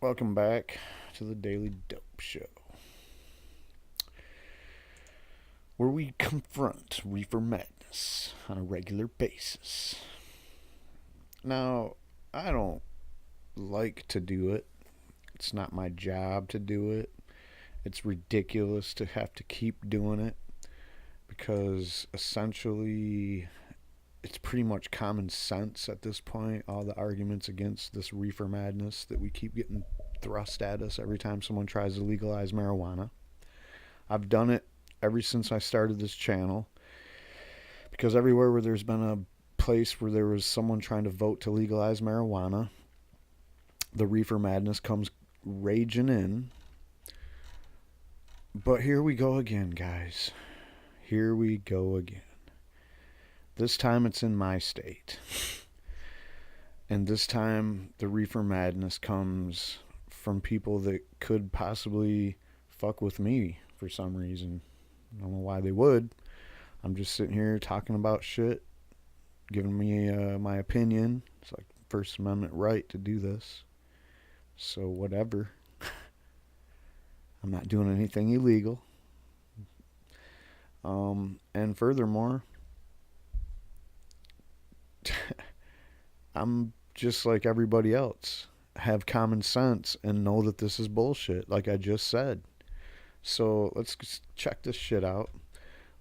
Welcome back to the Daily Dope Show, where we confront reefer madness on a regular basis. Now, I don't like to do it. It's not my job to do it. It's ridiculous to have to keep doing it because essentially it's pretty much common sense at this point. All the arguments against this reefer madness that we keep getting thrust at us every time someone tries to legalize marijuana. I've done it ever since I started this channel because everywhere where there's been a place where there was someone trying to vote to legalize marijuana, the reefer madness comes raging in. But here we go again, guys. Here we go again. This time it's in my state. And this time the reefer madness comes from people that could possibly fuck with me for some reason. I don't know why they would. I'm just sitting here talking about shit, giving me my opinion. It's like First Amendment right to do this. So whatever. I'm not doing anything illegal. And furthermore, I'm just like everybody else. Have common sense and know that this is bullshit, like I just said. So let's check this shit out.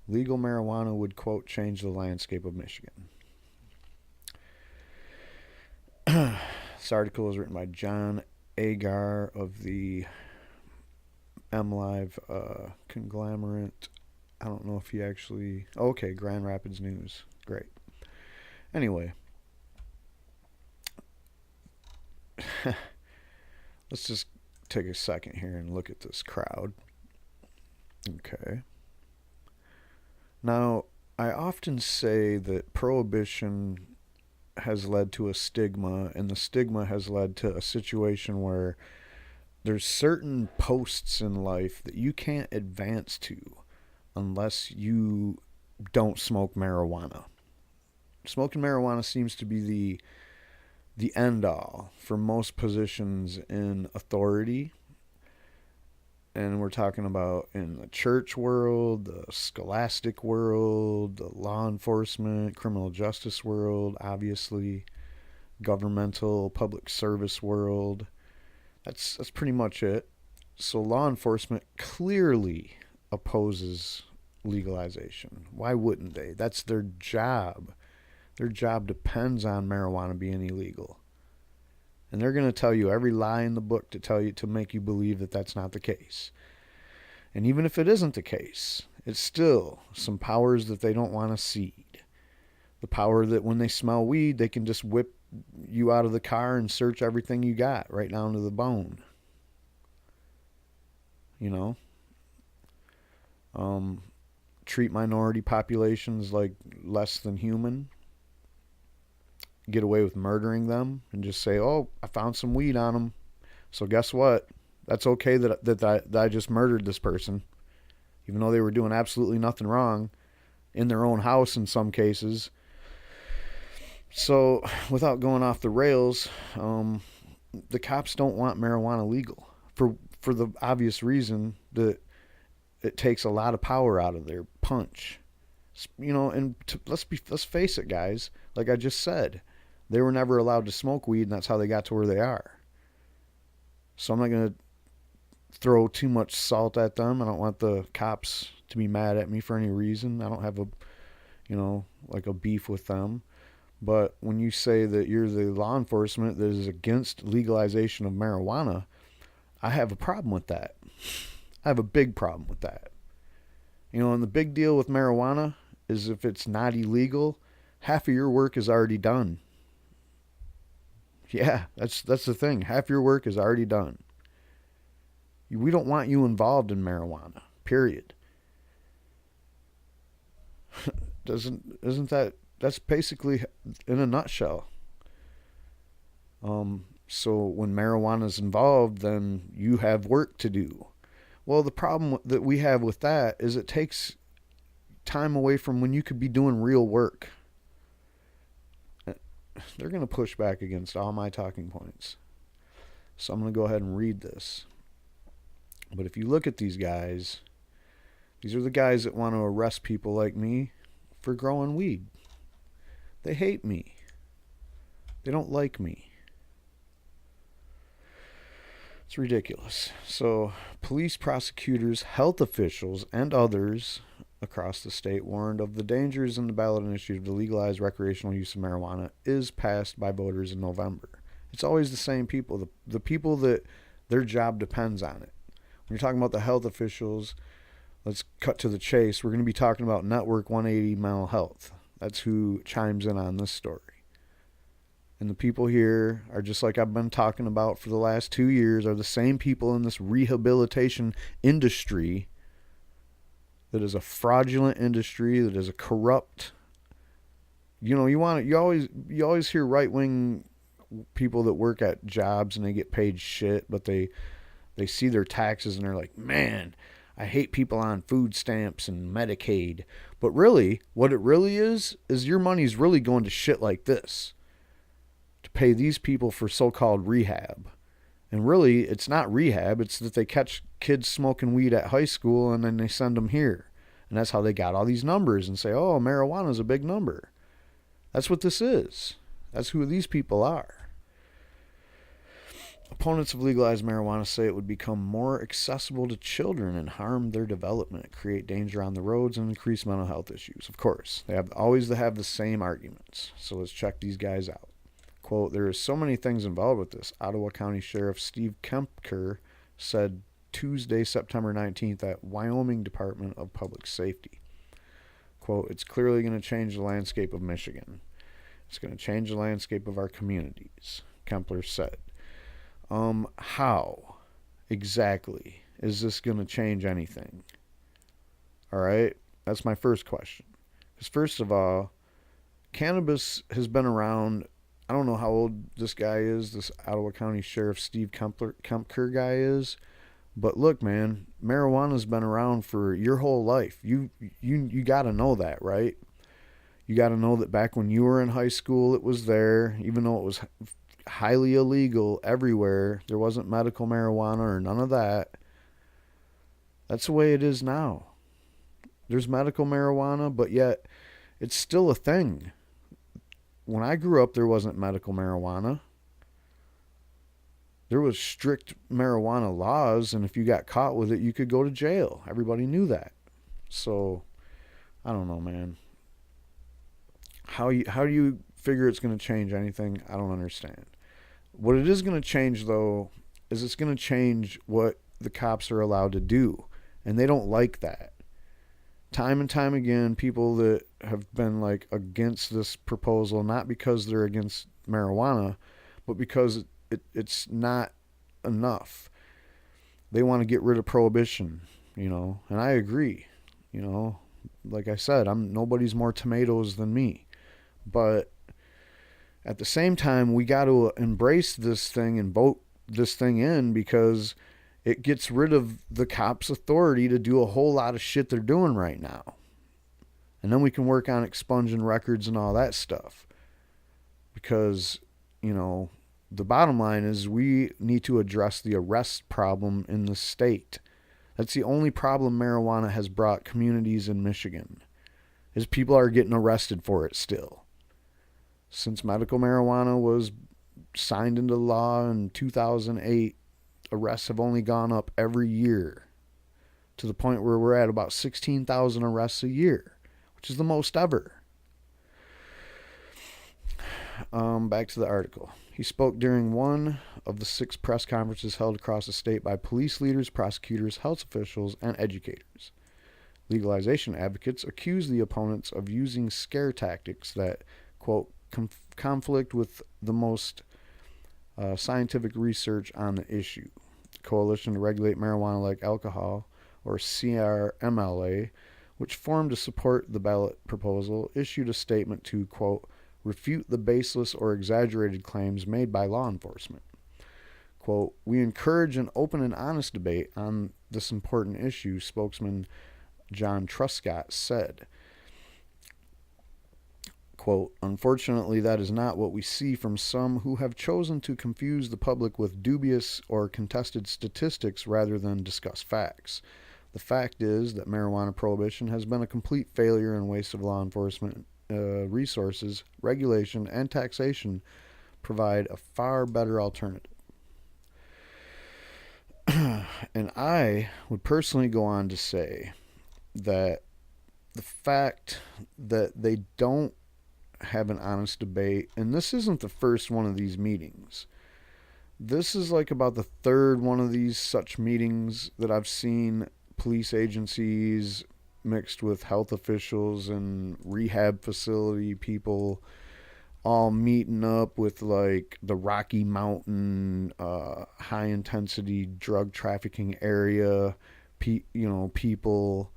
Legal marijuana would, quote, change the landscape of Michigan. This article is written by John Agar of the MLive conglomerate. I don't know if he actually... Okay, Grand Rapids News. Great. Anyway. Let's just take a second here and look at this crowd. Okay. Now, I often say that prohibition has led to a stigma, and the stigma has led to a situation where there's certain posts in life that you can't advance to unless you don't smoke marijuana. Smoking marijuana seems to be the end all for most positions in authority. And we're talking about in the church world, the scholastic world, the law enforcement, criminal justice world, obviously, governmental, public service world. That's pretty much it. So law enforcement clearly opposes legalization. Why wouldn't they? That's their job. Their job depends on marijuana being illegal. And they're going to tell you every lie in the book to make you believe that that's not the case. And even if it isn't the case, it's still some powers that they don't want to cede. The power that when they smell weed, they can just whip you out of the car and search everything you got right down to the bone. You know? Treat minority populations like less than human. Get away with murdering them and just say, oh, I found some weed on them. So guess what? That's okay that I just murdered this person. Even though they were doing absolutely nothing wrong in their own house in some cases. So without going off the rails, the cops don't want marijuana legal for the obvious reason that it takes a lot of power out of their punch. You know, and let's face it, guys. Like I just said, they were never allowed to smoke weed, and that's how they got to where they are. So I'm not going to throw too much salt at them. I don't want the cops to be mad at me for any reason. I don't have a beef with them. But when you say that you're the law enforcement that is against legalization of marijuana, I have a problem with that. I have a big problem with that. You know, and the big deal with marijuana is if it's not illegal, half of your work is already done. Yeah, that's the thing. Half your work is already done. We don't want you involved in marijuana. Period. Isn't that's basically in a nutshell. So when marijuana is involved, then you have work to do. Well, the problem that we have with that is it takes time away from when you could be doing real work. They're going to push back against all my talking points. So I'm going to go ahead and read this. But if you look at these guys, these are the guys that want to arrest people like me for growing weed. They hate me. They don't like me. It's ridiculous. So, police, prosecutors, health officials, and others across the state warned of the dangers in the ballot initiative to legalize recreational use of marijuana is passed by voters in November. It's always the same people, the people that their job depends on it. When you're talking about the health officials, let's cut to the chase. We're going to be talking about Network 180 Mental Health. That's who chimes in on this story. And the people here are just like I've been talking about for the last 2 years, are the same people in this rehabilitation industry that is a fraudulent industry, that is a corrupt. You always hear right-wing people that work at jobs and they get paid shit, but they see their taxes and they're like, man, I hate people on food stamps and Medicaid. But really, what it really is your money's really going to shit like this, to pay these people for so-called rehab. And really, it's not rehab. It's that they catch kids smoking weed at high school and then they send them here. And that's how they got all these numbers and say, oh, marijuana is a big number. That's what this is. That's who these people are. Opponents of legalized marijuana say it would become more accessible to children and harm their development, create danger on the roads, and increase mental health issues. Of course, they always have the same arguments. So let's check these guys out. Quote, there are so many things involved with this, Ottawa County Sheriff Steve Kempker said Tuesday, September 19th at Wyoming Department of Public Safety. Quote, it's clearly going to change the landscape of Michigan. It's going to change the landscape of our communities, Kempler said. How exactly is this going to change anything? All right, that's my first question. Because first of all, cannabis has been around. I don't know how old this guy is, this Ottawa County Sheriff Steve Kempker guy is, but look, man, marijuana's been around for your whole life. You got to know that, right? You got to know that back when you were in high school, it was there, even though it was highly illegal everywhere. There wasn't medical marijuana or none of that. That's the way it is now. There's medical marijuana, but yet it's still a thing. When I grew up, there wasn't medical marijuana. There was strict marijuana laws, and if you got caught with it, you could go to jail. Everybody knew that. So, I don't know, man. How do you figure it's going to change anything? I don't understand. What it is going to change, though, is it's going to change what the cops are allowed to do, and they don't like that. Time and time again, people that have been like against this proposal, not because they're against marijuana, but because it's not enough. They want to get rid of prohibition, and I agree. Like I said, nobody's more tomatoes than me. But at the same time, we got to embrace this thing and vote this thing in, because it gets rid of the cops' authority to do a whole lot of shit they're doing right now. And then we can work on expunging records and all that stuff. Because, the bottom line is we need to address the arrest problem in the state. That's the only problem marijuana has brought communities in Michigan, is people are getting arrested for it still. Since medical marijuana was signed into law in 2008, arrests have only gone up every year, to the point where we're at about 16,000 arrests a year, which is the most ever. Back to the article. He spoke during one of the 6 press conferences held across the state by police leaders, prosecutors, health officials, and educators. Legalization advocates accuse the opponents of using scare tactics that, quote, conflict with the most scientific research on the issue. The Coalition to Regulate Marijuana Like Alcohol, or CRMLA, which formed to support the ballot proposal, issued a statement to, quote, refute the baseless or exaggerated claims made by law enforcement. Quote, we encourage an open and honest debate on this important issue, spokesman John Truscott said. Quote, unfortunately, that is not what we see from some who have chosen to confuse the public with dubious or contested statistics rather than discuss facts. The fact is that marijuana prohibition has been a complete failure and waste of law enforcement resources, regulation, and taxation provide a far better alternative. And I would personally go on to say that the fact that they don't have an honest debate, and this isn't the first one of these meetings. This is like about the third one of these such meetings that I've seen police agencies mixed with health officials and rehab facility people all meeting up with like the Rocky Mountain high intensity drug trafficking area, people.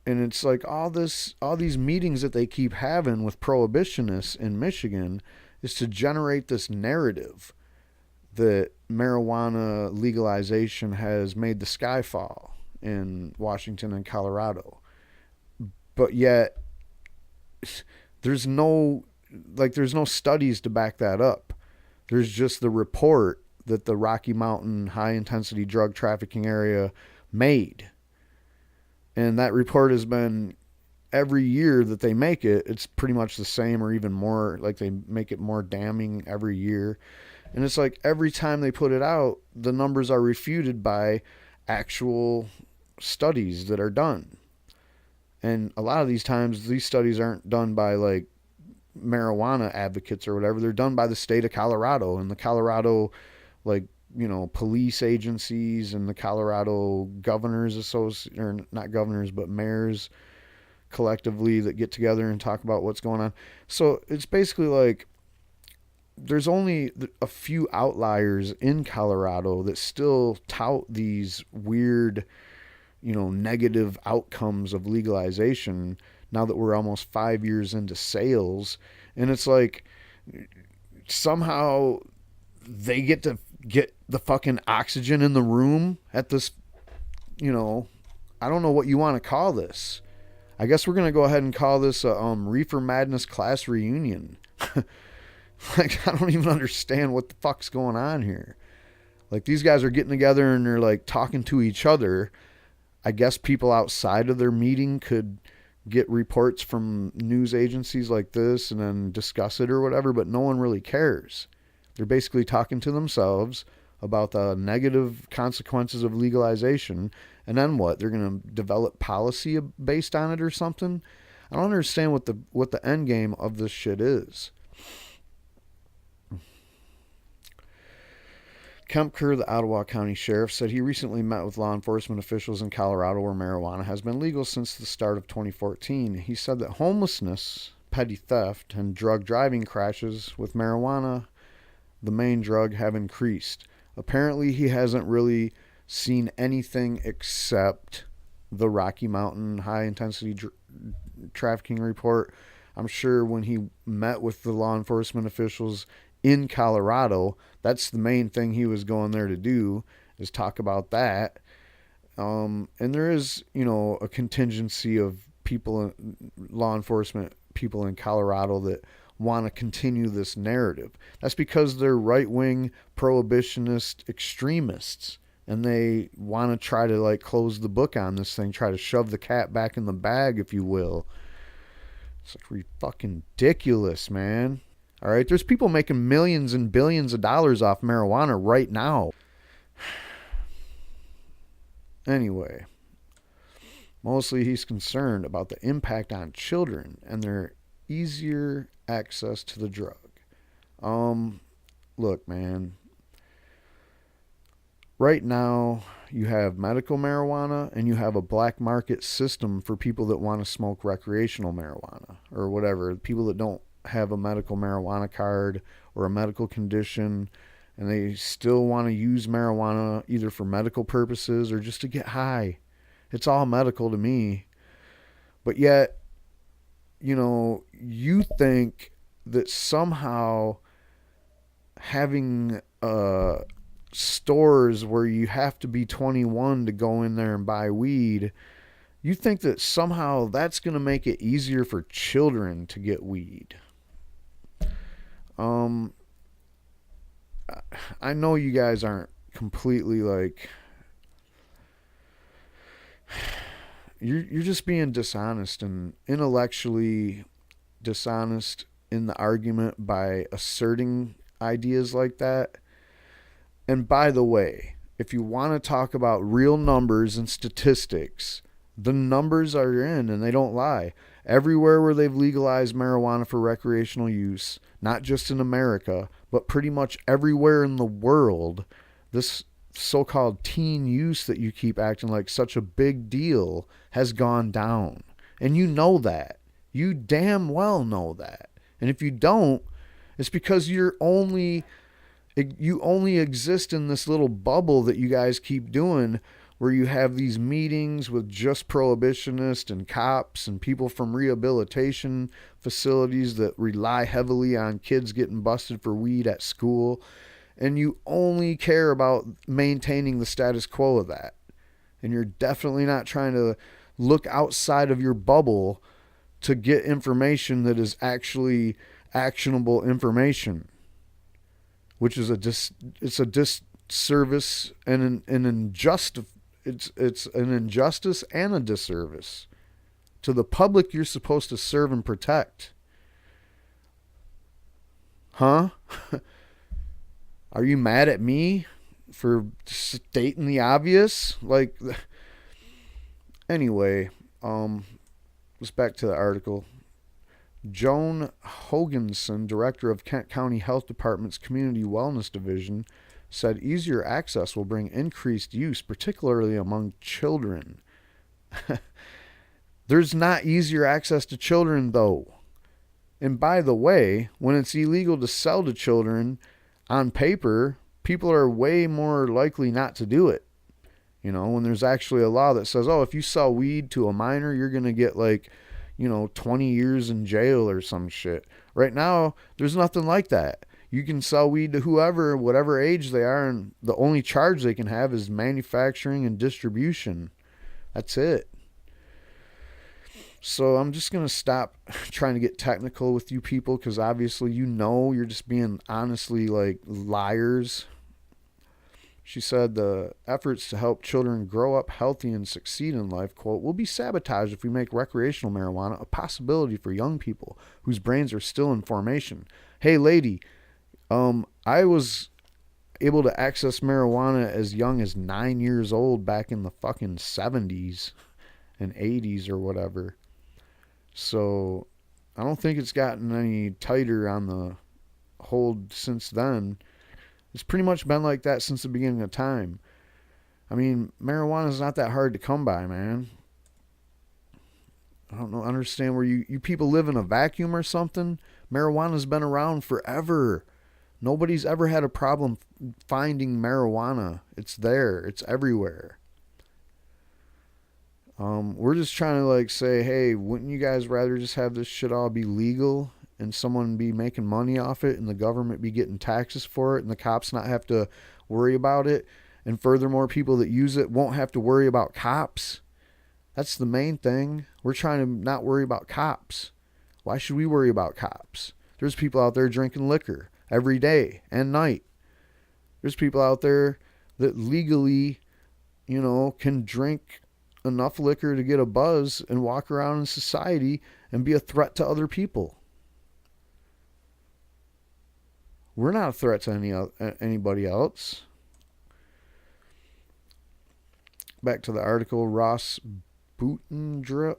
And it's like all these meetings that they keep having with prohibitionists in Michigan is to generate this narrative that marijuana legalization has made the sky fall in Washington and Colorado. But yet there's no studies to back that up. There's just the report that the Rocky Mountain high intensity drug trafficking area made. And that report has been, every year that they make it, it's pretty much the same or even more, like they make it more damning every year. And it's like every time they put it out, the numbers are refuted by actual studies that are done. And a lot of these times, these studies aren't done by like marijuana advocates or whatever. They're done by the state of Colorado and the Colorado, like, police agencies and the Colorado governors association, or not governors, but mayors collectively that get together and talk about what's going on. So it's basically like there's only a few outliers in Colorado that still tout these weird, negative outcomes of legalization now that we're almost 5 years into sales. And it's like somehow they get to get the fucking oxygen in the room at this, I don't know what you want to call this. I guess we're going to go ahead and call this a Reefer Madness class reunion. Like, I don't even understand what the fuck's going on here. Like, these guys are getting together and they're like talking to each other. I guess people outside of their meeting could get reports from news agencies like this and then discuss it or whatever, but no one really cares. They're basically talking to themselves about the negative consequences of legalization, and then what? They're going to develop policy based on it or something? I don't understand what the end game of this shit is. Kemp Kerr, the Ottawa County Sheriff, said he recently met with law enforcement officials in Colorado where marijuana has been legal since the start of 2014. He said that homelessness, petty theft, and drug driving crashes with marijuana, the main drug, have increased. Apparently, he hasn't really seen anything except the Rocky Mountain high intensity trafficking report. I'm sure when he met with the law enforcement officials in Colorado, that's the main thing he was going there to do, is talk about that. And there is, a contingency of people, law enforcement people in Colorado that want to continue this narrative. That's because they're right-wing prohibitionist extremists, and they want to try to like close the book on this thing, try to shove the cat back in the bag, if you will. It's like fucking ridiculous, man. All right, there's people making millions and billions of dollars off marijuana right now. Anyway, mostly he's concerned about the impact on children and their easier access to the drug. Look, man. Right now, you have medical marijuana and you have a black market system for people that want to smoke recreational marijuana or whatever. People that don't have a medical marijuana card or a medical condition and they still want to use marijuana either for medical purposes or just to get high. It's all medical to me. But yet, you think that somehow having stores where you have to be 21 to go in there and buy weed You think that somehow that's going to make it easier for children to get weed. Um, I know you guys aren't completely like you're just being dishonest and intellectually dishonest in the argument by asserting ideas like that. And by the way, if you want to talk about real numbers and statistics, the numbers are in and they don't lie. Everywhere where they've legalized marijuana for recreational use, not just in America, but pretty much everywhere in the world, this so-called teen use that you keep acting like such a big deal has gone down. And you know that. You damn well know that. And if you don't, it's because you only exist in this little bubble that you guys keep doing where you have these meetings with just prohibitionists and cops and people from rehabilitation facilities that rely heavily on kids getting busted for weed at school. And you only care about maintaining the status quo of that. And you're definitely not trying to look outside of your bubble to get information that is actually actionable information, which is it's a disservice and an injustice. It's an injustice and a disservice to the public you're supposed to serve and protect. Huh? Are you mad at me for stating the obvious? Like, anyway, let's back to the article. Joan Hoganson, director of Kent County Health Department's Community Wellness Division, said easier access will bring increased use, particularly among children. There's not easier access to children, though. And by the way, when it's illegal to sell to children on paper, people are way more likely not to do it. You know, when there's actually a law that says, oh, if you sell weed to a minor, you're going to get 20 years in jail or some shit. Right now, there's nothing like that. You can sell weed to whoever, whatever age they are, and the only charge they can have is manufacturing and distribution. That's it. So I'm just going to stop trying to get technical with you people because obviously you're just being honestly liars. She said the efforts to help children grow up healthy and succeed in life, quote, will be sabotaged if we make recreational marijuana a possibility for young people whose brains are still in formation. Hey, lady, I was able to access marijuana as young as 9 years old back in the fucking 70s and 80s or whatever. So I don't think it's gotten any tighter on the hold since then. It's pretty much been like that since the beginning of time. I mean, marijuana is not that hard to come by, man. I don't know, understand where you people live in a vacuum or something. Marijuana's been around forever. Nobody's ever had a problem finding marijuana. It's there. It's everywhere. We're just trying to say, hey, wouldn't you guys rather just have this shit all be legal and someone be making money off it and the government be getting taxes for it and the cops not have to worry about it? And furthermore, people that use it won't have to worry about cops. That's the main thing. We're trying to not worry about cops. Why should we worry about cops? There's people out there drinking liquor every day and night. There's people out there that legally, can drink enough liquor to get a buzz and walk around in society and be a threat to other people. We're not a threat to anybody else. Back to the article. Ross Butendorp,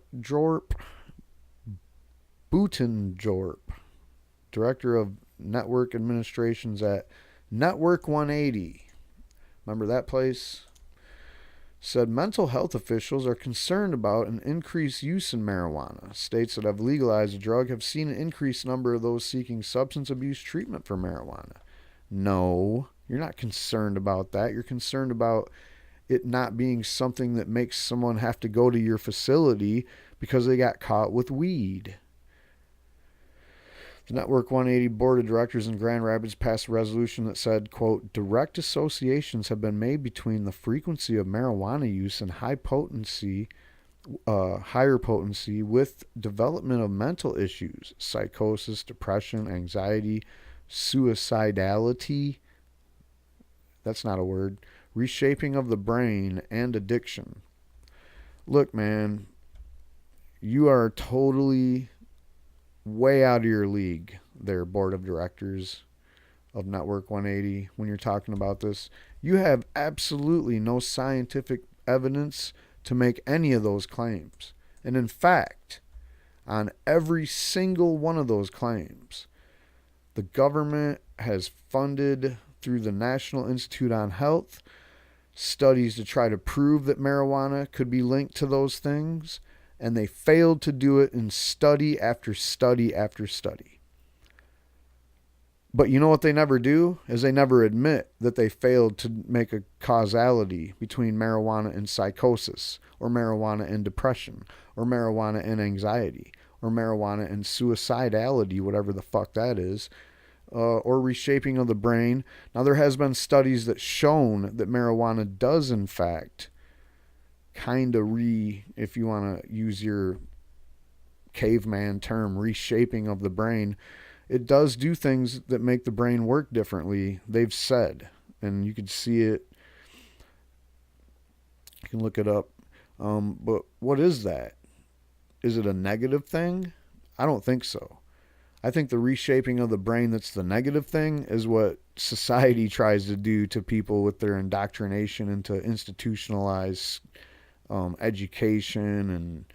Director of Network Administrations at Network 180. Remember that place? Said mental health officials are concerned about an increased use in marijuana. States that have legalized the drug have seen an increased number of those seeking substance abuse treatment for marijuana. No, you're not concerned about that. You're concerned about it not being something that makes someone have to go to your facility because they got caught with weed. The Network 180 Board of Directors in Grand Rapids passed a resolution that said, quote, direct associations have been made between the frequency of marijuana use and high potency higher potency with development of mental issues, psychosis, depression, anxiety, suicidality. That's not a word. Reshaping of the brain and addiction. Look, man, you are totally way out of your league there, board of directors of Network 180, when you're talking about this. You have absolutely no scientific evidence to make any of those claims. And in fact, on every single one of those claims, the government has funded through the National Institute on Health studies to try to prove that marijuana could be linked to those things, and they failed to do it in study after study after study. But you know what they never do is they never admit that they failed to make a causality between marijuana and psychosis, or marijuana and depression, or marijuana and anxiety, or marijuana and suicidality, whatever the fuck that is, or reshaping of the brain. Now, there has been studies that shown that marijuana does, in fact, kind of if you want to use your caveman term, reshaping of the brain. It does do things that make the brain work differently, they've said. And you can see it. You can look it up. But what is that? Is it a negative thing? I don't think so. I think the reshaping of the brain that's the negative thing is what society tries to do to people with their indoctrination into institutionalized education and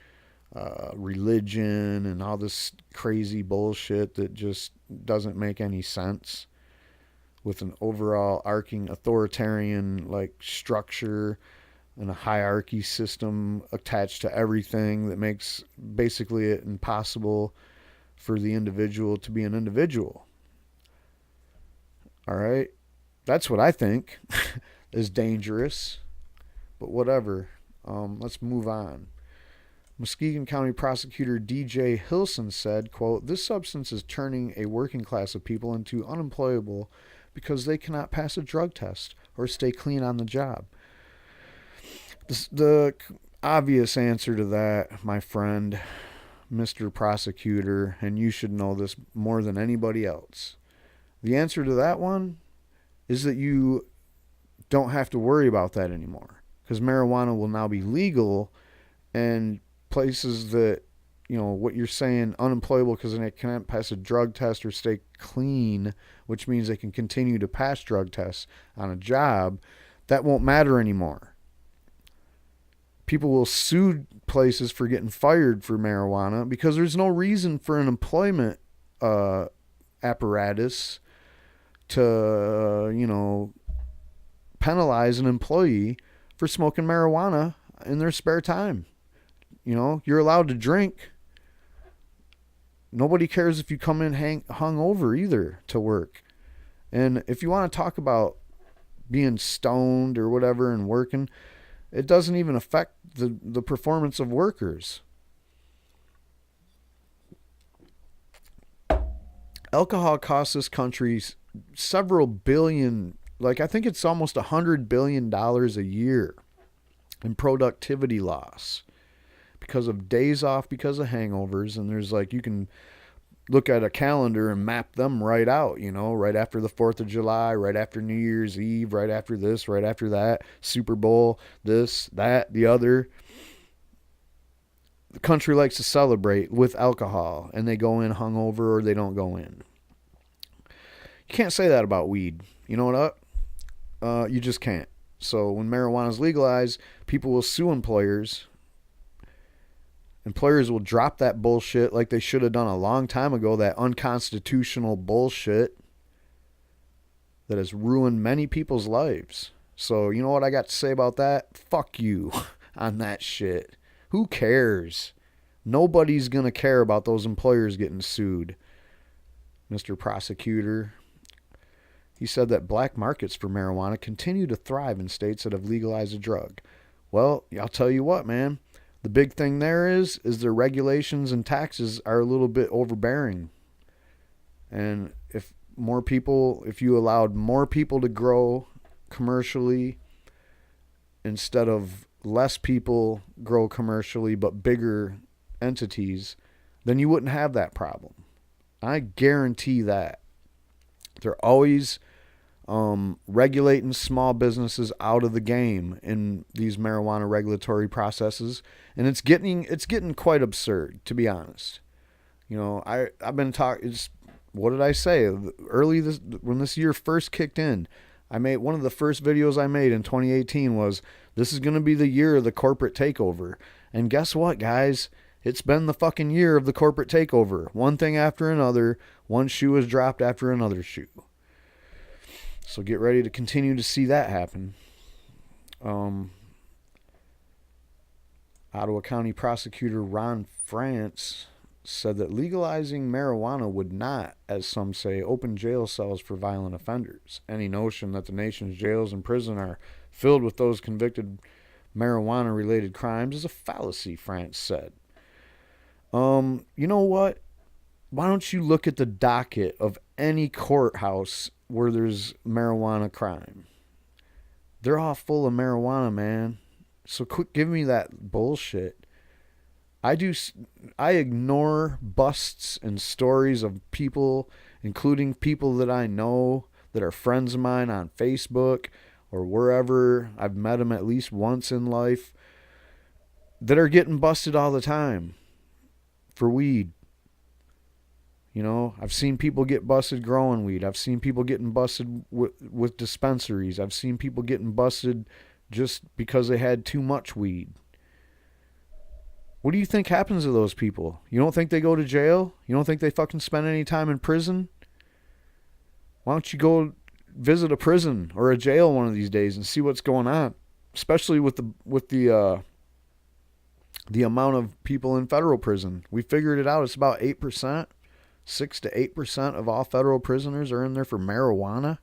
religion and all this crazy bullshit that just doesn't make any sense, with an overall arcing authoritarian like structure and a hierarchy system attached to everything that makes basically it impossible for the individual to be an individual. All right, that's what I think is dangerous, but whatever. Let's move on. Muskegon County Prosecutor D.J. Hilson said, quote, "This substance is turning a working class of people into unemployable because they cannot pass a drug test or stay clean on the job." The obvious answer to that, my friend, Mr. Prosecutor, and you should know this more than anybody else, the answer to that one is that you don't have to worry about that anymore, because marijuana will now be legal, and places that, what you're saying, unemployable because they can't pass a drug test or stay clean, which means they can continue to pass drug tests on a job, that won't matter anymore. People will sue places for getting fired for marijuana because there's no reason for an employment apparatus to, penalize an employee for smoking marijuana in their spare time. You're allowed to drink. Nobody cares if you come in hungover either to work. And if you want to talk about being stoned or whatever and working, it doesn't even affect the performance of workers. Alcohol costs this country several billion, I think it's almost $100 billion a year in productivity loss because of days off, because of hangovers. And there's you can look at a calendar and map them right out, right after the 4th of July, right after New Year's Eve, right after this, right after that, Super Bowl, this, that, the other. The country likes to celebrate with alcohol, and they go in hungover or they don't go in. You can't say that about weed. You know what? You just can't. So when marijuana is legalized, people will sue employers. Employers will drop that bullshit like they should have done a long time ago, that unconstitutional bullshit that has ruined many people's lives. So you know what I got to say about that? Fuck you on that shit. Who cares? Nobody's going to care about those employers getting sued, Mr. Prosecutor. He said that black markets for marijuana continue to thrive in states that have legalized the drug. Well, I'll tell you what, man. The big thing there is their regulations and taxes are a little bit overbearing. And if you allowed more people to grow commercially instead of less people grow commercially but bigger entities, then you wouldn't have that problem. I guarantee that. They're always regulating small businesses out of the game in these marijuana regulatory processes, and it's getting quite absurd, to be honest. I've been talking. What did I say early this when this year first kicked in? I made one of the first videos I made in 2018 was this is going to be the year of the corporate takeover, and guess what, guys? It's been the fucking year of the corporate takeover. One thing after another, one shoe is dropped after another shoe. So get ready to continue to see that happen. Ottawa County Prosecutor Ron France said that legalizing marijuana would not, as some say, open jail cells for violent offenders. Any notion that the nation's jails and prison are filled with those convicted marijuana-related crimes is a fallacy, France said. You know what? Why don't you look at the docket of any courthouse where there's marijuana crime? They're all full of marijuana, man. So quit giving me that bullshit. I ignore busts and stories of people, including people that I know that are friends of mine on Facebook or wherever. I've met them at least once in life that are getting busted all the time for weed. I've seen people get busted growing weed. I've seen people getting busted with dispensaries. I've seen people getting busted just because they had too much weed. What do you think happens to those people? You don't think they go to jail? You don't think they fucking spend any time in prison? Why don't you go visit a prison or a jail one of these days and see what's going on? Especially with the amount of people in federal prison. We figured it out. It's about 8%. 6 to 8% of all federal prisoners are in there for marijuana.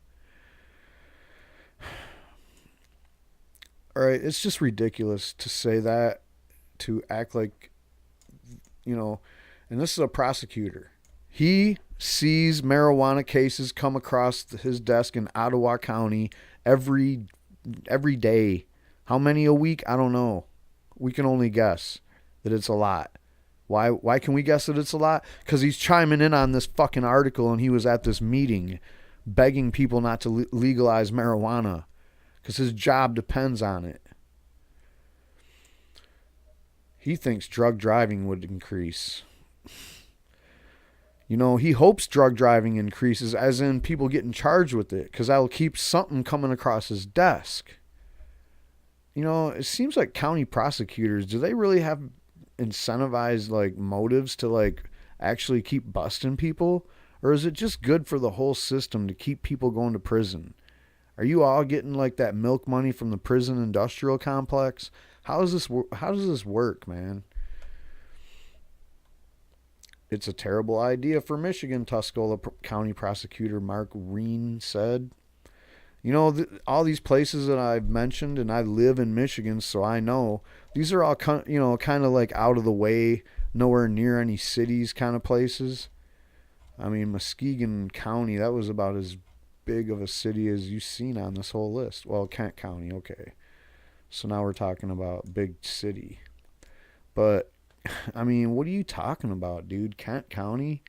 All right, it's just ridiculous to say that, to act like, and this is a prosecutor. He sees marijuana cases come across his desk in Ottawa County every day. How many a week? I don't know. We can only guess that it's a lot. Why can we guess that it's a lot? Because he's chiming in on this fucking article, and he was at this meeting begging people not to legalize marijuana because his job depends on it. He thinks drug driving would increase. He hopes drug driving increases, as in people getting charged with it, because that'll keep something coming across his desk. It seems like county prosecutors, do they really have incentivized motives to actually keep busting people, or is it just good for the whole system to keep people going to prison? Are you all getting that milk money from the prison industrial complex? How does this work, man? It's a terrible idea for Michigan, Tuscola County Prosecutor Mark Reen said. All these places that I've mentioned, and I live in Michigan, so I know, these are all, kind of out of the way, nowhere near any cities kind of places. I mean, Muskegon County, that was about as big of a city as you've seen on this whole list. Well, Kent County, okay. So now we're talking about big city. But, I mean, what are you talking about, dude? Kent County?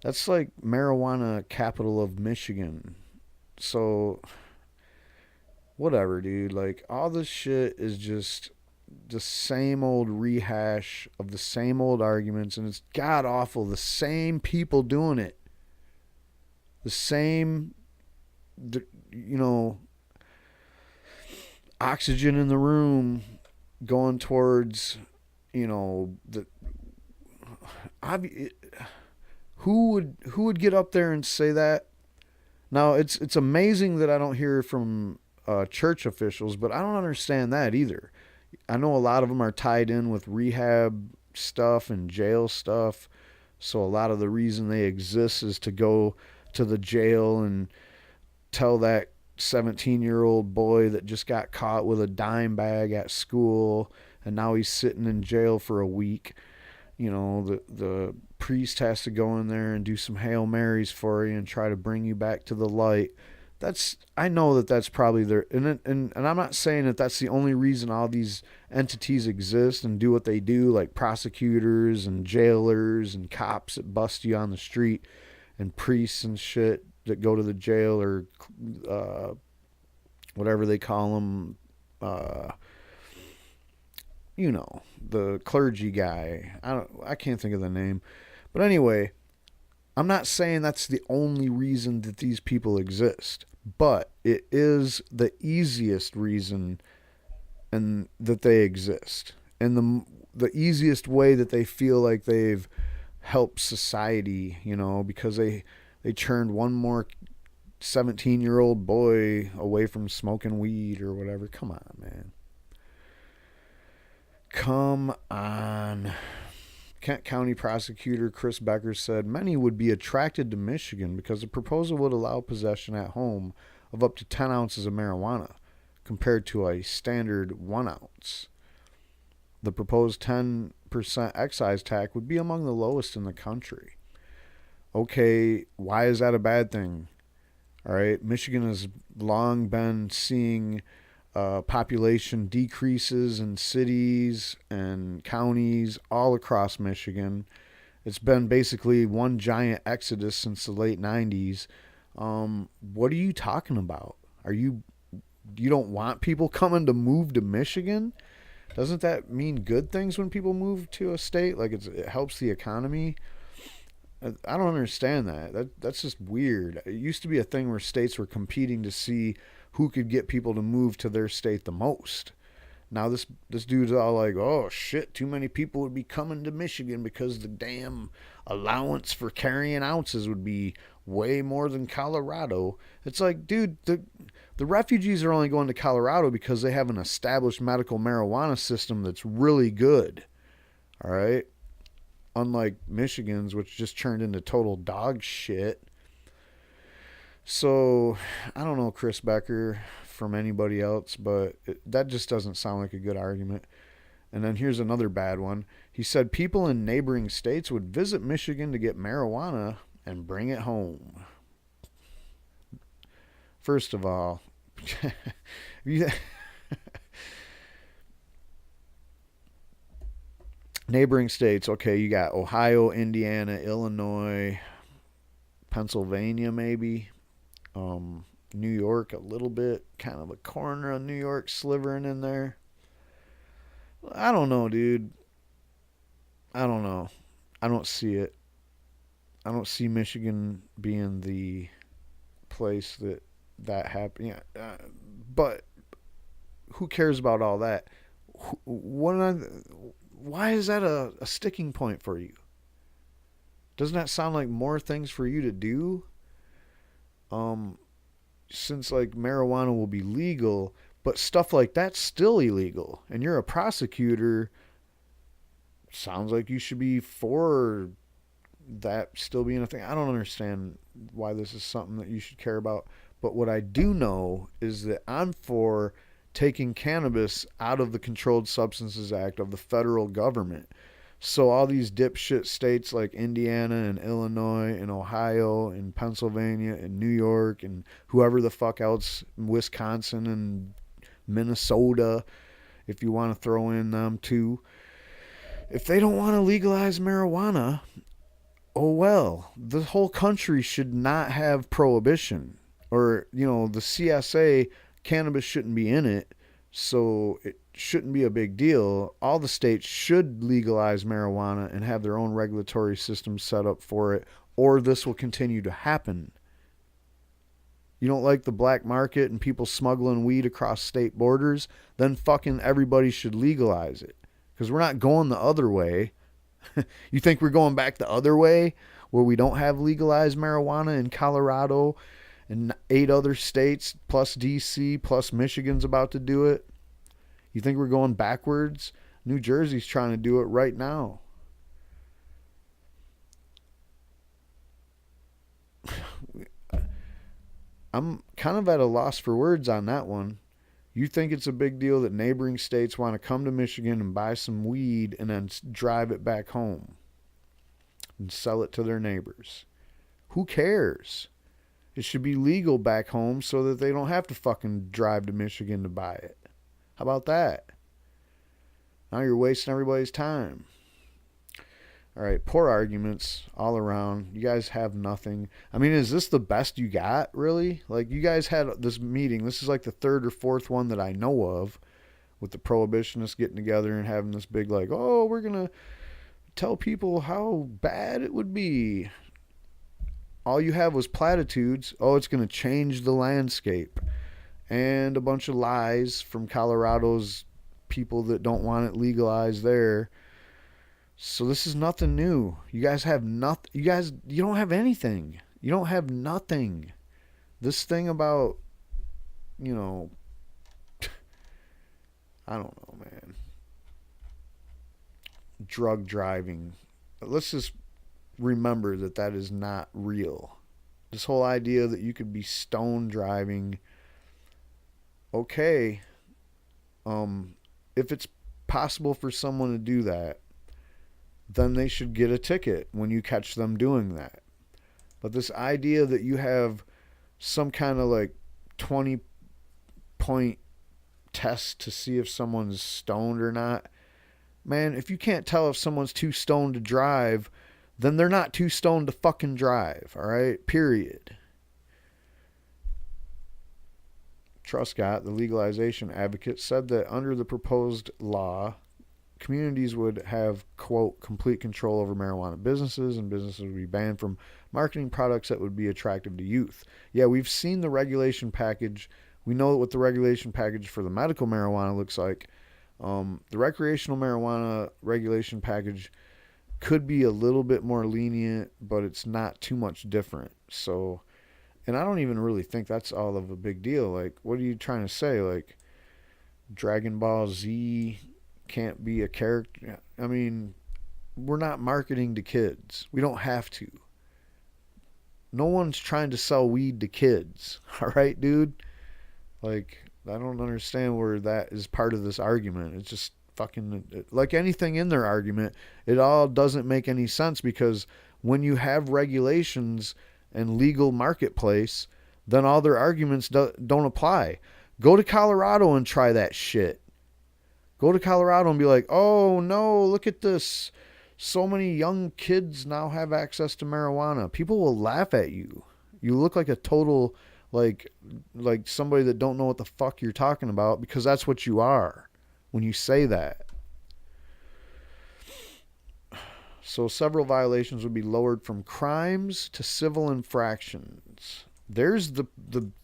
That's like marijuana capital of Michigan. So, whatever, dude. All this shit is just the same old rehash of the same old arguments, and it's god awful. The same people doing it. The same, oxygen in the room going towards, who would get up there and say that? Now, it's amazing that I don't hear from church officials, but I don't understand that either. I know a lot of them are tied in with rehab stuff and jail stuff, so a lot of the reason they exist is to go to the jail and tell that 17-year-old boy that just got caught with a dime bag at school and now he's sitting in jail for a week. The priest has to go in there and do some Hail Marys for you and try to bring you back to the light. I know that that's probably their, and I'm not saying that that's the only reason all these entities exist and do what they do, like prosecutors and jailers and cops that bust you on the street and priests and shit that go to the jail, or uh, whatever they call them, uh, the clergy guy. I can't think of the name, but anyway, I'm not saying that's the only reason that these people exist, but it is the easiest reason and that they exist, and the easiest way that they feel like they've helped society. Because they turned one more 17-year-old boy away from smoking weed or whatever. Come on, man. Come on. Kent County prosecutor Chris Becker said many would be attracted to Michigan because the proposal would allow possession at home of up to 10 ounces of marijuana compared to a standard 1 ounce. The proposed 10% excise tax would be among the lowest in the country. Okay, why is that a bad thing? All right, Michigan has long been seeing population decreases in cities and counties all across Michigan. It's been basically one giant exodus since the late 90s. What are you talking about? You don't want people coming to move to Michigan? Doesn't that mean good things when people move to a state? Like it helps the economy? I don't understand that. That's just weird. It used to be a thing where states were competing to see who could get people to move to their state the most. Now this dude's all like, "Oh shit, too many people would be coming to Michigan because the damn allowance for carrying ounces would be way more than Colorado." It's like, dude, the refugees are only going to Colorado because they have an established medical marijuana system that's really good. All right? Unlike Michigan's, which just turned into total dog shit. So, I don't know, Chris Becker, from anybody else, but that just doesn't sound like a good argument. And then here's another bad one. He said people in neighboring states would visit Michigan to get marijuana and bring it home. First of all, neighboring states, okay, you got Ohio, Indiana, Illinois, Pennsylvania, maybe. New York a little bit, kind of a corner of New York slivering in there. I don't know, dude. I don't know. I don't see it. I don't see Michigan being the place that happened. Yeah, but who cares about all that? Why is that a sticking point for you? Doesn't that sound like more things for you to do? Um, since like marijuana will be legal, but stuff like that's still illegal, and you're a prosecutor, sounds like you should be for that still being a thing. I don't understand why this is something that you should care about. But what I do know is that I'm for taking cannabis out of the Controlled Substances Act of the federal government. So all these dipshit states like Indiana and Illinois and Ohio and Pennsylvania and New York and whoever the fuck else, Wisconsin and Minnesota, if you want to throw in them too, if they don't want to legalize marijuana, oh well, the whole country should not have prohibition. Or, the CSA, cannabis shouldn't be in it, so it shouldn't be a big deal. All the states should legalize marijuana and have their own regulatory system set up for it, or this will continue to happen. You don't like the black market and people smuggling weed across state borders? Then fucking everybody should legalize it. Because we're not going the other way. You think we're going back the other way where we don't have legalized marijuana in Colorado and 8 other states plus DC plus Michigan's about to do it? You think we're going backwards? New Jersey's trying to do it right now. I'm kind of at a loss for words on that one. You think it's a big deal that neighboring states want to come to Michigan and buy some weed and then drive it back home and sell it to their neighbors? Who cares? It should be legal back home so that they don't have to fucking drive to Michigan to buy it. How about that? Now you're wasting everybody's time. All right, poor arguments all around. You guys have nothing. I mean, is this the best you got, really? Like, you guys had this meeting. This is like the third or fourth one that I know of, with the prohibitionists getting together and having this big, like, oh, we're going to tell people how bad it would be. All you have was platitudes. Oh, it's going to change the landscape. And a bunch of lies from Colorado's people that don't want it legalized there. So this is nothing new. You guys have nothing. You don't have anything. You don't have nothing. This thing about, you know, I don't know, man. Drug driving. Let's just remember that that is not real. This whole idea that you could be stone driving. Okay. If it's possible for someone to do that, then they should get a ticket when you catch them doing that. But this idea that you have some kind of like 20-point test to see if someone's stoned or not, man, if you can't tell if someone's too stoned to drive, then they're not too stoned to fucking drive, all right? Period. Truscott, the legalization advocate, said that under the proposed law, communities would have, quote, complete control over marijuana businesses, and businesses would be banned from marketing products that would be attractive to youth. Yeah, we've seen the regulation package. We know what the regulation package for the medical marijuana looks like. The recreational marijuana regulation package could be a little bit more lenient, but it's not too much different. So, and I don't even really think that's all of a big deal. Like, what are you trying to say? Like, Dragon Ball Z can't be a character. I mean, we're not marketing to kids. We don't have to. No one's trying to sell weed to kids. All right, dude? Like, I don't understand where that is part of this argument. It's just fucking, like anything in their argument, it all doesn't make any sense, because when you have regulations and legal marketplace, then all their arguments don't apply. Go to Colorado and try that shit. Go to Colorado and be like, oh no, look at this. So many young kids now have access to marijuana. People will laugh at you. You look like a total, like somebody that don't know what the fuck you're talking about, because that's what you are when you say that. So several violations would be lowered from crimes to civil infractions. There's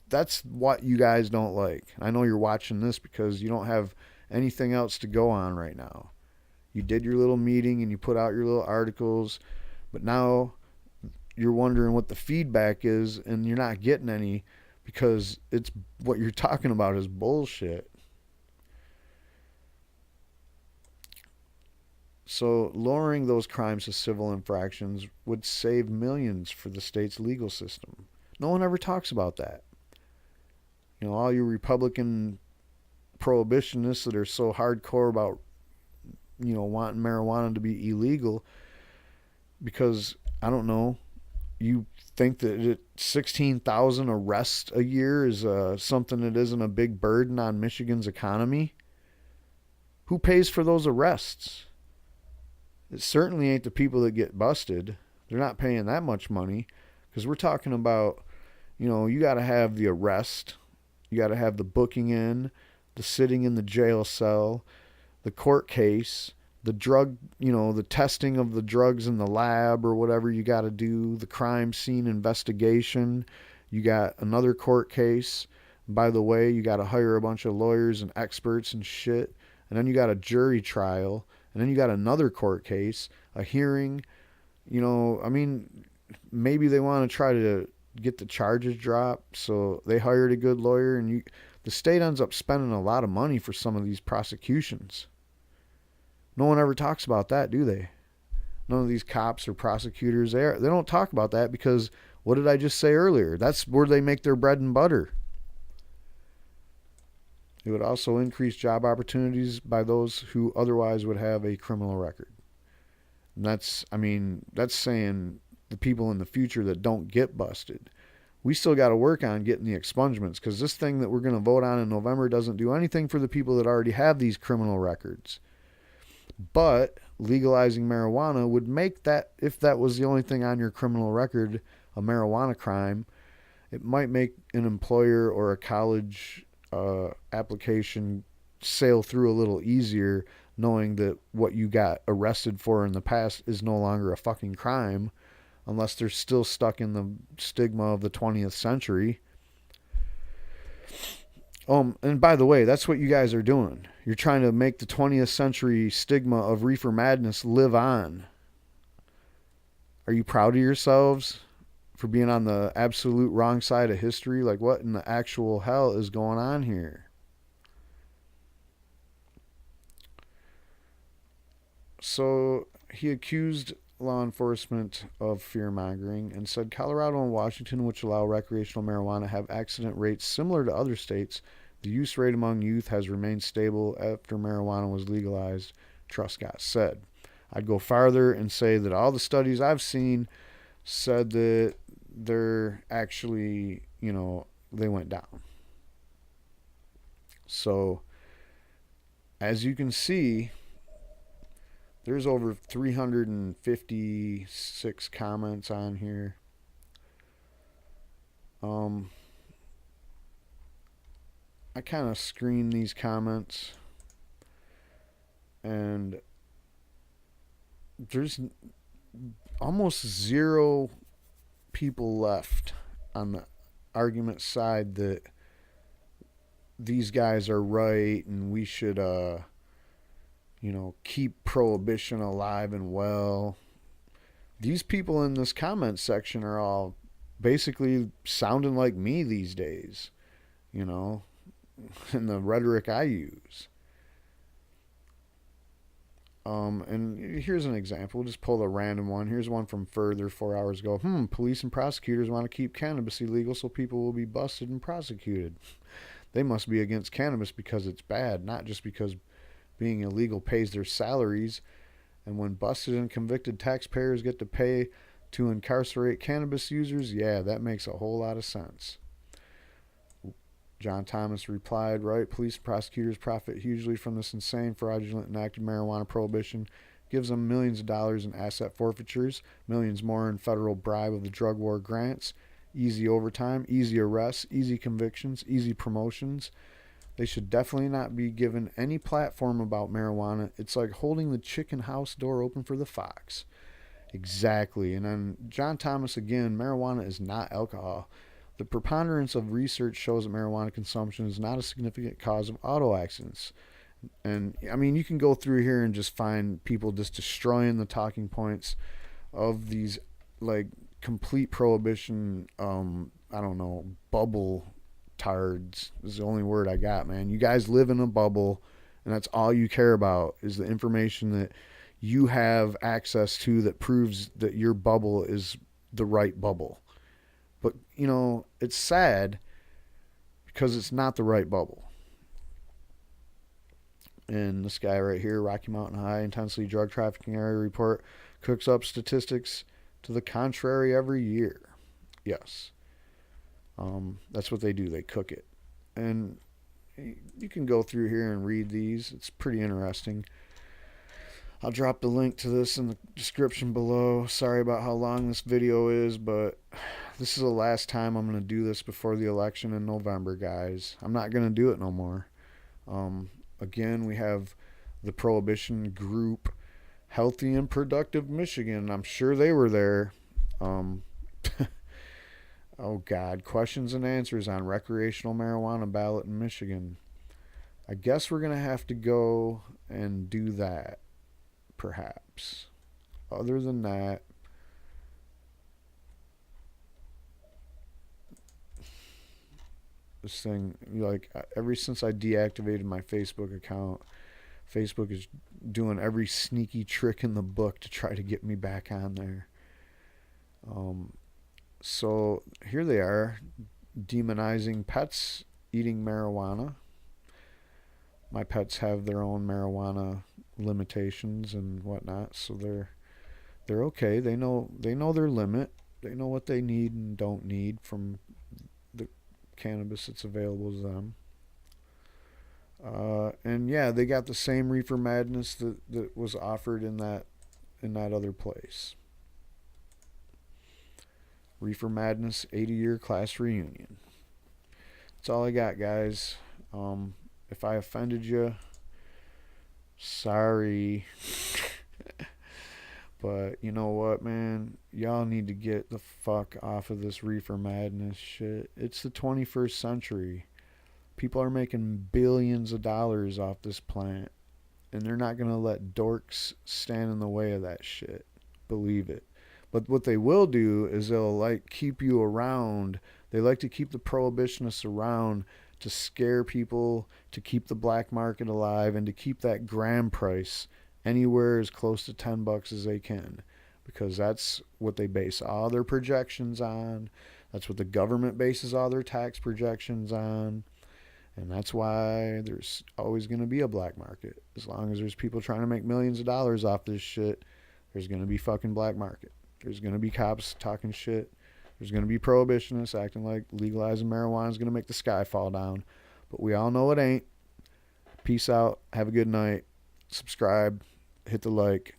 that's what you guys don't like. I know you're watching this because you don't have anything else to go on right now. You did your little meeting and you put out your little articles, but now you're wondering what the feedback is, and you're not getting any because it's what you're talking about is bullshit. So lowering those crimes to civil infractions would save millions for the state's legal system. No one ever talks about that. You know, all you Republican prohibitionists that are so hardcore about, you know, wanting marijuana to be illegal because, I don't know, you think that 16,000 arrests a year is something that isn't a big burden on Michigan's economy? Who pays for those arrests? It certainly ain't the people that get busted. They're not paying that much money, because we're talking about, you know, you got to have the arrest, you got to have the booking in, the sitting in the jail cell, the court case, the drug, you know, the testing of the drugs in the lab or whatever you got to do, the crime scene investigation. You got another court case. By the way, you got to hire a bunch of lawyers and experts and shit. And then you got a jury trial. And then you got another court case, a hearing. You know, I mean, maybe they want to try to get the charges dropped, so they hired a good lawyer, and the state ends up spending a lot of money for some of these prosecutions. No one ever talks about that, do they? None of these cops or prosecutors, they don't talk about that, because what did I just say earlier? That's where they make their bread and butter. It would also increase job opportunities by those who otherwise would have a criminal record. And that's saying the people in the future that don't get busted. We still got to work on getting the expungements, because this thing that we're going to vote on in November doesn't do anything for the people that already have these criminal records. But legalizing marijuana would make that, if that was the only thing on your criminal record, a marijuana crime, it might make an employer or a college application sail through a little easier, knowing that what you got arrested for in the past is no longer a fucking crime, unless they're still stuck in the stigma of the 20th century. And by the way, that's what you guys are doing. You're trying to make the 20th century stigma of reefer madness live on. Are you proud of yourselves for being on the absolute wrong side of history? Like, what in the actual hell is going on here? So he accused law enforcement of fear mongering and said Colorado and Washington, which allow recreational marijuana, have accident rates similar to other states. The use rate among youth has remained stable after marijuana was legalized, Truscott said. I'd go farther and say that all the studies I've seen said that they're actually, they went down. So, as you can see, there's over 356 comments on here. I kind of screen these comments, and there's almost zero people left on the argument side that these guys are right and we should keep prohibition alive and well. These people in this comment section are all basically sounding like me these days, in the rhetoric I use. And here's an example. We'll just pull a random one. Here's one from further 4 hours ago. Police and prosecutors want to keep cannabis illegal so people will be busted and prosecuted. They must be against cannabis because it's bad, not just because being illegal pays their salaries. And when busted and convicted taxpayers get to pay to incarcerate cannabis users, yeah, that makes a whole lot of sense. John Thomas replied, right, police and prosecutors profit hugely from this insane, fraudulent, enacted marijuana prohibition. Gives them millions of dollars in asset forfeitures, millions more in federal bribe of the drug war grants, easy overtime, easy arrests, easy convictions, easy promotions. They should definitely not be given any platform about marijuana. It's like holding the chicken house door open for the fox. Exactly. And then John Thomas again, marijuana is not alcohol. The preponderance of research shows that marijuana consumption is not a significant cause of auto accidents. And I mean, you can go through here and just find people just destroying the talking points of these like complete prohibition, bubble tards is the only word I got, man. You guys live in a bubble, and that's all you care about is the information that you have access to that proves that your bubble is the right bubble. But, it's sad because it's not the right bubble. And this guy right here, Rocky Mountain High Intensity Drug Trafficking Area Report, cooks up statistics to the contrary every year. Yes. That's what they do. They cook it. And you can go through here and read these. It's pretty interesting. I'll drop the link to this in the description below. Sorry about how long this video is, but this is the last time I'm going to do this before the election in November, guys. I'm not going to do it no more. Again, we have the prohibition group, Healthy and Productive Michigan. I'm sure they were there. Oh, God. Questions and answers on recreational marijuana ballot in Michigan. I guess we're going to have to go and do that, perhaps. Other than that, this thing, ever since I deactivated my Facebook account, Facebook is doing every sneaky trick in the book to try to get me back on there. So here they are, demonizing pets eating marijuana. My pets have their own marijuana limitations and whatnot, so they're okay. They know their limit. They know what they need and don't need from cannabis that's available to them. And yeah, they got the same reefer madness that was offered in that other place. Reefer Madness 80-year class reunion. That's all I got, guys. If I offended you, sorry. But you know what, man? Y'all need to get the fuck off of this reefer madness shit. It's the 21st century. People are making billions of dollars off this plant, and they're not gonna let dorks stand in the way of that shit. Believe it. But what they will do is they'll like keep you around. They like to keep the prohibitionists around to scare people, to keep the black market alive, and to keep that gram price anywhere as close to $10 as they can, because that's what they base all their projections on. That's what the government bases all their tax projections on. And that's why there's always going to be a black market. As long as there's people trying to make millions of dollars off this shit, there's going to be fucking black market. There's going to be cops talking shit. There's going to be prohibitionists acting like legalizing marijuana is going to make the sky fall down. But we all know it ain't. Peace out. Have a good night. Subscribe. Hit the like.